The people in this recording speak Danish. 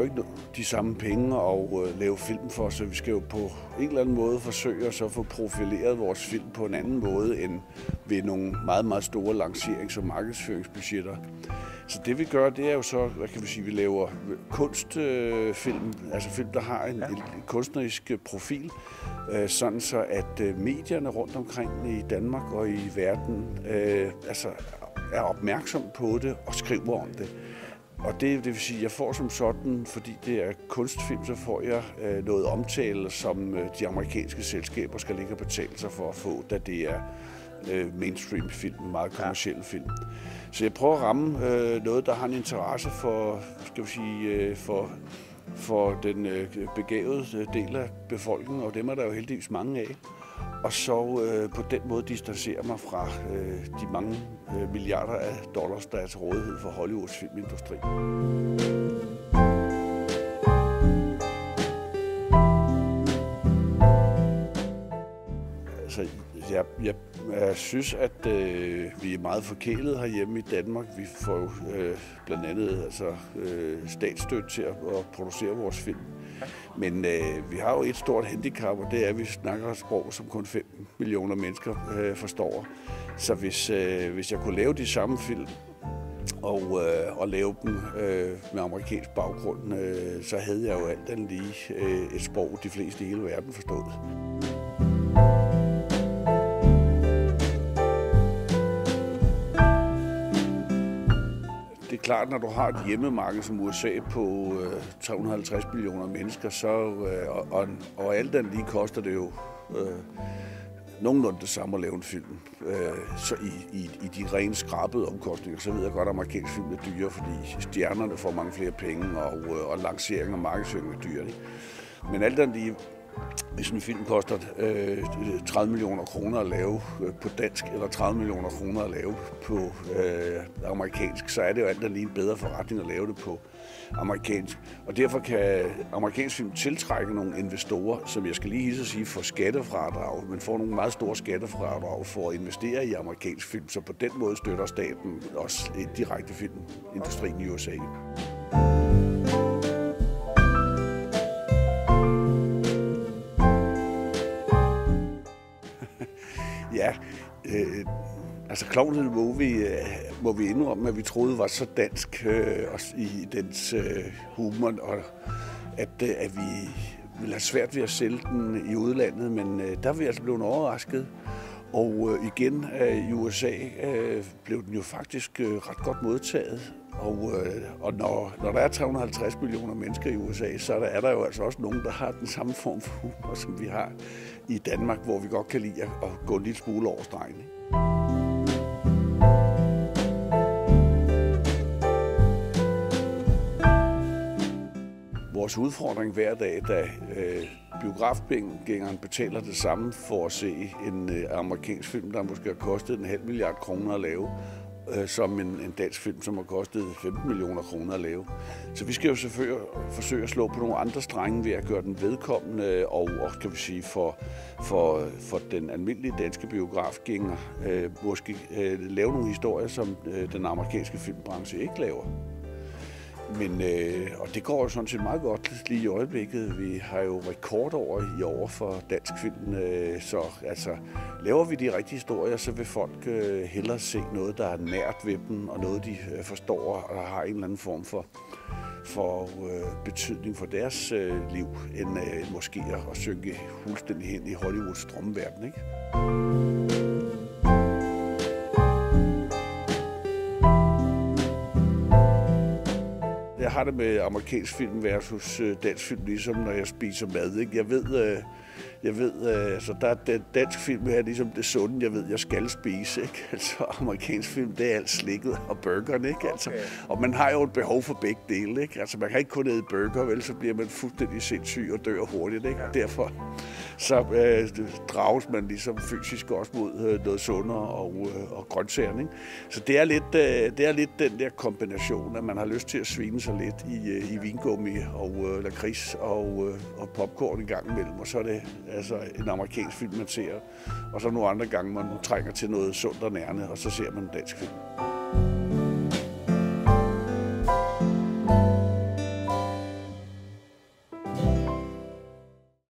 ikke de samme penge at lave film for, så vi skal jo på en eller anden måde forsøge at få profileret vores film på en anden måde end ved nogle meget, meget store lancerings- og markedsføringsbudgetter. Så det vi gør, det er jo så, hvad kan vi sige, vi laver kunstfilm, altså film, der har en kunstnerisk profil, sådan så at medierne rundt omkring i Danmark og i verden er opmærksom på det og skriver om det. Og det vil sige, at jeg får som sådan, fordi det er kunstfilm, så får jeg noget omtale, som de amerikanske selskaber skal ligge og betale sig for at få, da det er mainstream film, meget kommercielle film. Så jeg prøver at ramme noget, der har en interesse for, skal vi sige, for den begavede del af befolkningen, og dem er der jo heldigvis mange af. Og så på den måde distancere mig fra de mange milliarder af dollars, der er til rådighed for Hollywoods filmindustri. Altså, jeg synes, at vi er meget forkælet herhjemme i Danmark. Vi får jo blandt andet statsstøtte til at producere vores film. Men vi har jo et stort handicap, og det er, at vi snakker et sprog, som kun 5 millioner mennesker forstår. Så hvis jeg kunne lave de samme film og lave dem med amerikansk baggrund, så havde jeg jo alt andet lige et sprog, de fleste i hele verden forstod. Det er klart, når du har et hjemmemarked som USA på 350 millioner mennesker, så, og alt andet lige koster det jo nogenlunde det samme at lave en film. Så i de rent skrabede omkostninger, så ved jeg godt, at amerikansk film er dyre, fordi stjernerne får mange flere penge, og lancering og markedsføring er dyre. Men alt andet lige, hvis en film koster 30 millioner kroner at lave på dansk, eller 30 millioner kroner at lave på amerikansk, så er det jo alt andet lige en bedre forretning at lave det på amerikansk. Og derfor kan amerikansk film tiltrække nogle investorer, som jeg skal lige hilse at sige, får skattefradrag, men får nogle meget store skattefradrag for at investere i amerikansk film, så på den måde støtter staten også direkte filmindustrien i USA. Ja, Klovn må vi indrømme, at vi troede var så dansk i dens humor, og at vi ville have svært ved at sælge den i udlandet, men der er vi altså blevet overrasket. Og igen i USA blev den jo faktisk ret godt modtaget. Og når der er 350 millioner mennesker i USA, så er der jo altså også nogen, der har den samme form for humor, som vi har i Danmark, hvor vi godt kan lide at gå en lille smule over stregen. Vores udfordring hver dag, da biografgængeren betaler det samme for at se en amerikansk film, der måske har kostet 0,5 milliard kroner at lave, som en dansk film, som har kostet 15 millioner kroner at lave. Så vi skal jo selvfølgelig forsøge at slå på nogle andre strenge ved at gøre den vedkommende og kan vi sige, for den almindelige danske biografgænger måske lave nogle historier, som den amerikanske filmbranche ikke laver. Men, og det går jo sådan set meget godt lige i øjeblikket. Vi har jo rekordår i år for dansk film, så laver vi de rigtige historier, så vil folk hellere se noget, der er nært ved dem, og noget, de forstår og har en eller anden form for betydning for deres liv, end måske at synke fuldstændig hen i Hollywoods drømmeverden, ikke? Jeg har det med amerikansk film versus dansk film, ligesom når jeg spiser mad. Ikke? Jeg ved, der er dansk film her ligesom det sunde, jeg ved, jeg skal spise. Ikke? Altså, amerikansk film, det er alt slikket og burgeren, ikke? Altså, og man har jo et behov for begge dele, ikke? Altså, man kan ikke kun æde burger, vel, så bliver man fuldstændig sindssyg og dør hurtigt, ikke? Derfor så drages man ligesom fysisk også mod noget sundere og grøntsagerne, ikke? Så det er lidt den der kombination, at man har lyst til at svine sig lidt i vingummi og lakrids og popcorn en gang imellem, og så er det altså en amerikansk film, man ser, og så nogle andre gange, man trænger til noget sundt og nærende, og så ser man en dansk film.